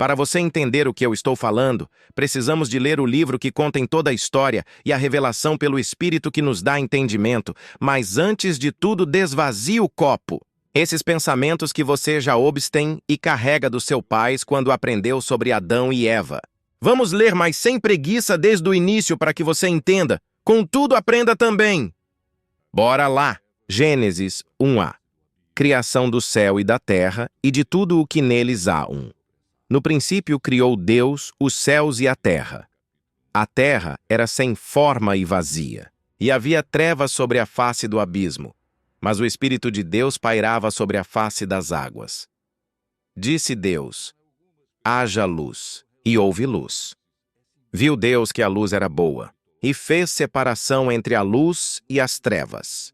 Para você entender o que eu estou falando, precisamos de ler o livro que contém toda a história e a revelação pelo Espírito que nos dá entendimento, mas antes de tudo desvazie o copo. Esses pensamentos que você já obtém e carrega do seu pai quando aprendeu sobre Adão e Eva. Vamos ler, mas sem preguiça desde o início para que você entenda. Contudo, aprenda também. Bora lá! Gênesis 1a. Criação do céu e da terra e de tudo o que neles há. No princípio criou Deus os céus e a terra. A terra era sem forma e vazia, e havia trevas sobre a face do abismo, mas o Espírito de Deus pairava sobre a face das águas. Disse Deus: haja luz, e houve luz. Viu Deus que a luz era boa, e fez separação entre a luz e as trevas.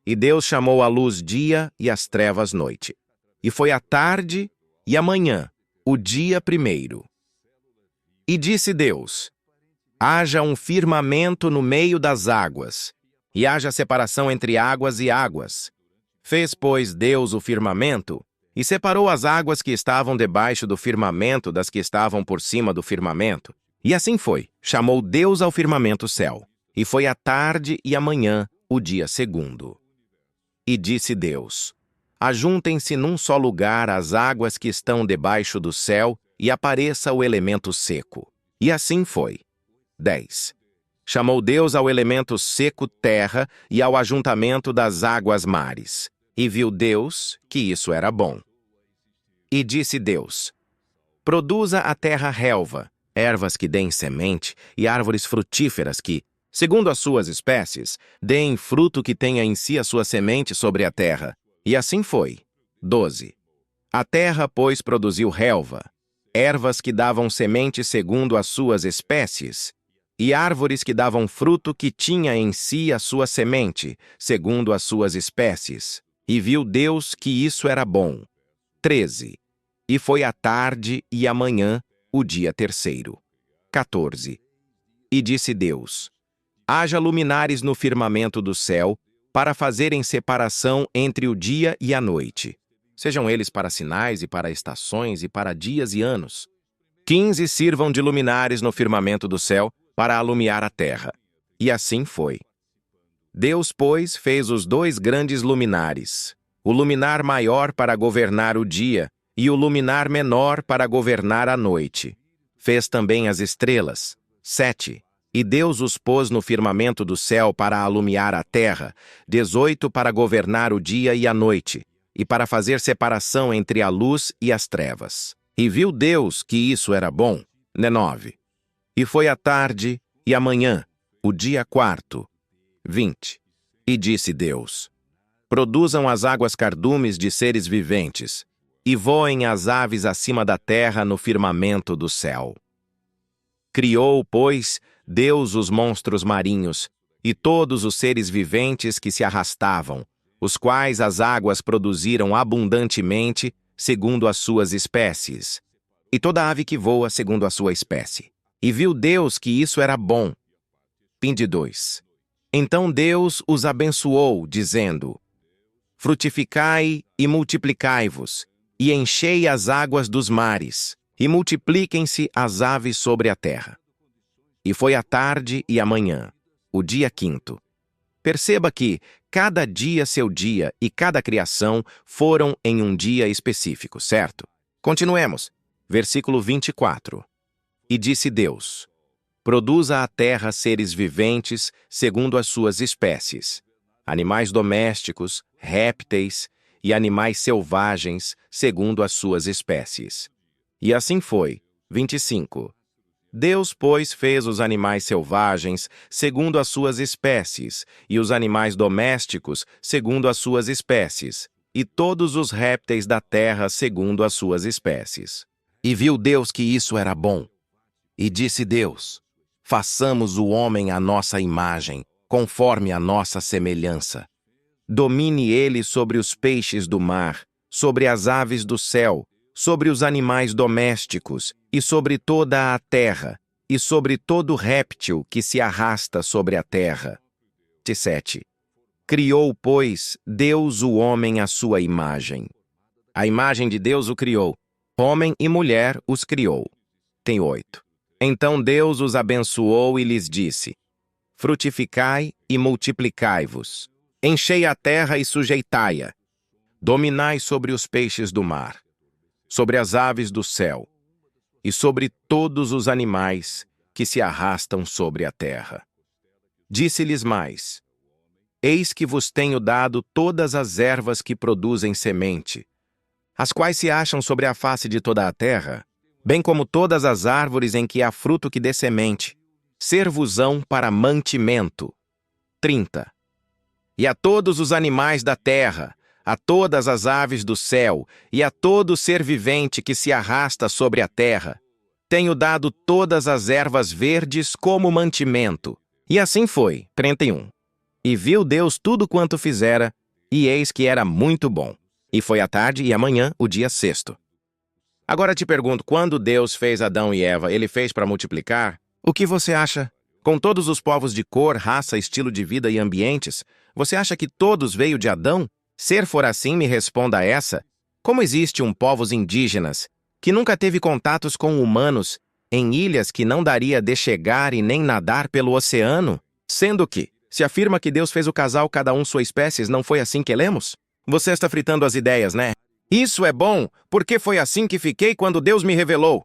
E Deus chamou a luz dia e as trevas noite. E foi a tarde e a manhã, o dia primeiro. E disse Deus: haja um firmamento no meio das águas, e haja separação entre águas e águas. Fez, pois, Deus o firmamento, e separou as águas que estavam debaixo do firmamento das que estavam por cima do firmamento. E assim foi, chamou Deus ao firmamento céu. E foi a tarde e a manhã, o dia segundo. E disse Deus: ajuntem-se num só lugar as águas que estão debaixo do céu, e apareça o elemento seco. E assim foi. 10. Chamou Deus ao elemento seco terra e ao ajuntamento das águas mares. E viu Deus que isso era bom. E disse Deus: produza a terra relva, ervas que deem semente, e árvores frutíferas que, segundo as suas espécies, deem fruto que tenha em si a sua semente sobre a terra. E assim foi. 12. A terra, pois, produziu relva, ervas que davam semente segundo as suas espécies, e árvores que davam fruto que tinha em si a sua semente, segundo as suas espécies. E viu Deus que isso era bom. 13. E foi a tarde e a manhã, o dia terceiro. 14. E disse Deus: haja luminares no firmamento do céu, para fazerem separação entre o dia e a noite. Sejam eles para sinais e para estações e para dias e anos. 15 sirvam de luminares no firmamento do céu, para alumiar a terra. E assim foi. Deus, pois, fez os 2 grandes luminares, o luminar maior para governar o dia, e o luminar menor para governar a noite. Fez também as estrelas. 7. E Deus os pôs no firmamento do céu para alumiar a terra, 18 para governar o dia e a noite, e para fazer separação entre a luz e as trevas. E viu Deus que isso era bom. 9. E foi a tarde e a manhã, o dia quarto. 20. E disse Deus: produzam as águas cardumes de seres viventes, e voem as aves acima da terra no firmamento do céu. Criou, pois, Deus os monstros marinhos, e todos os seres viventes que se arrastavam, os quais as águas produziram abundantemente, segundo as suas espécies, e toda ave que voa segundo a sua espécie. E viu Deus que isso era bom. 22. Então Deus os abençoou, dizendo: frutificai e multiplicai-vos, e enchei as águas dos mares, e multipliquem-se as aves sobre a terra. E foi a tarde e a manhã, o dia quinto. Perceba que cada dia seu dia e cada criação foram em um dia específico, certo? Continuemos. Versículo 24. E disse Deus: produza a terra seres viventes segundo as suas espécies, animais domésticos, répteis e animais selvagens segundo as suas espécies. E assim foi. 25. Deus, pois, fez os animais selvagens segundo as suas espécies, e os animais domésticos segundo as suas espécies, e todos os répteis da terra segundo as suas espécies. E viu Deus que isso era bom. E disse Deus: façamos o homem à nossa imagem, conforme a nossa semelhança. Domine ele sobre os peixes do mar, sobre as aves do céu, sobre os animais domésticos, e sobre toda a terra, e sobre todo réptil que se arrasta sobre a terra. 7. Criou, pois, Deus o homem à sua imagem. A imagem de Deus o criou. Homem e mulher os criou. Tem 8. Então Deus os abençoou e lhes disse: frutificai e multiplicai-vos. Enchei a terra e sujeitai-a. Dominai sobre os peixes do mar, sobre as aves do céu e sobre todos os animais que se arrastam sobre a terra. Disse-lhes mais: eis que vos tenho dado todas as ervas que produzem semente, as quais se acham sobre a face de toda a terra, bem como todas as árvores em que há fruto que dê semente, ser-vos-ão para mantimento. 30. E a todos os animais da terra, a todas as aves do céu e a todo ser vivente que se arrasta sobre a terra, tenho dado todas as ervas verdes como mantimento. E assim foi. 31. E viu Deus tudo quanto fizera, e eis que era muito bom. E foi a tarde e amanhã, o dia sexto. Agora te pergunto, quando Deus fez Adão e Eva, ele fez para multiplicar? O que você acha? Com todos os povos de cor, raça, estilo de vida e ambientes, você acha que todos veio de Adão? Se for assim, me responda essa. Como existe povos indígenas, que nunca teve contatos com humanos, em ilhas que não daria de chegar e nem nadar pelo oceano? Sendo que, se afirma que Deus fez o casal cada sua espécie, não foi assim que lemos? Você está fritando as ideias, né? Isso é bom, porque foi assim que fiquei quando Deus me revelou.